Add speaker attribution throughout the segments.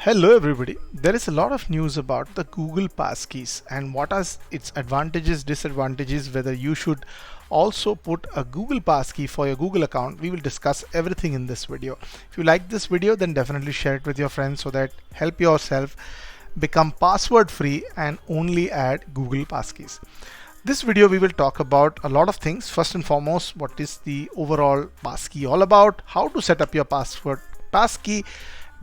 Speaker 1: Hello everybody. There is a lot of news about the Google Passkeys and what are its advantages, disadvantages, whether you should also put a Google Passkey for your Google account. We will discuss everything in this video. If you like this video, then definitely share it with your friends so that help yourself become password free and only add Google Passkeys. This video we will talk about a lot of things. First and foremost, what is the overall passkey all about, how to set up your passkey,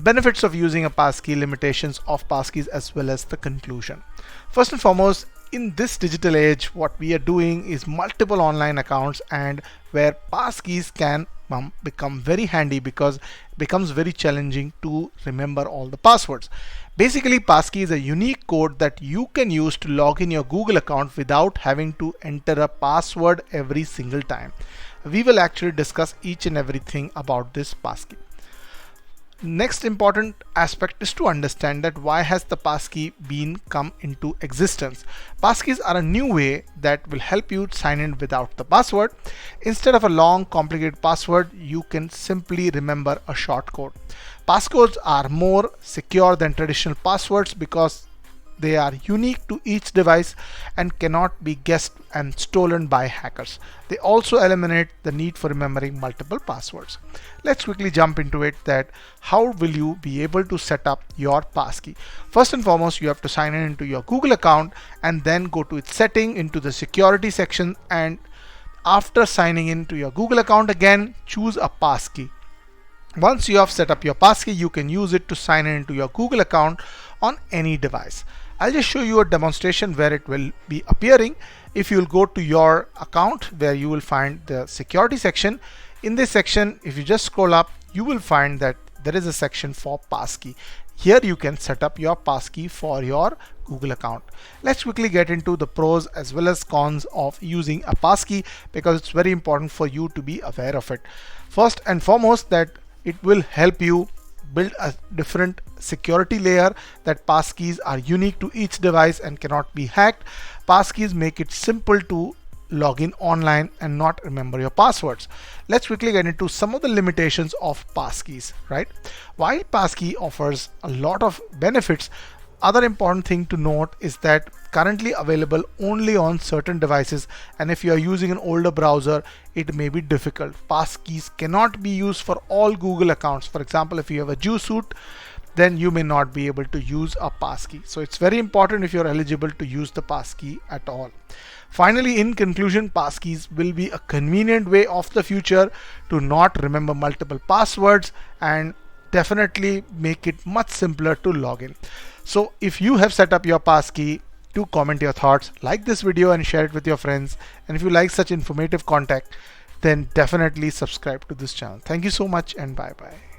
Speaker 1: benefits of using a passkey, limitations of passkeys, as well as the conclusion. First and foremost, in this digital age, what we are doing is multiple online accounts, and where passkeys can become very handy because it becomes very challenging to remember all the passwords. Basically, passkey is a unique code that you can use to log in your Google account without having to enter a password every single time. We will actually discuss each and everything about this passkey. Next important aspect is to understand that why has the passkey been come into existence. Passkeys are a new way that will help you sign in without the password. Instead of a long complicated password, you can simply remember a short code. Passcodes are more secure than traditional passwords because they are unique to each device and cannot be guessed and stolen by hackers. They also eliminate the need for remembering multiple passwords. Let's quickly jump into it, that how will you be able to set up your passkey. First and foremost, you have to sign in into your Google account and then go to its setting into the security section, and after signing into your Google account, again choose a passkey. Once you have set up your passkey, you can use it to sign in into your Google account on any device. I'll just show you a demonstration where it will be appearing. If you will go to your account, where you will find the security section. In this section, if you just scroll up, you will find that there is a section for passkey. Here you can set up your passkey for your Google account. Let's quickly get into the pros as well as cons of using a passkey, because it's very important for you to be aware of it. First and foremost, that it will help you build a different security layer, that passkeys are unique to each device and cannot be hacked. Passkeys make it simple to log in online and not remember your passwords. Let's quickly get into some of the limitations of passkeys, right? While passkey offers a lot of benefits, other important thing to note is that currently available only on certain devices, and if you are using an older browser, it may be difficult. Passkeys cannot be used for all Google accounts. For example, if you have a G Suite, then you may not be able to use a passkey. So it's very important if you're eligible to use the passkey at all. Finally, in conclusion, passkeys will be a convenient way of the future to not remember multiple passwords and definitely make it much simpler to log in. So if you have set up your passkey, do comment your thoughts, like this video and share it with your friends. And if you like such informative content, then definitely subscribe to this channel. Thank you so much and bye bye.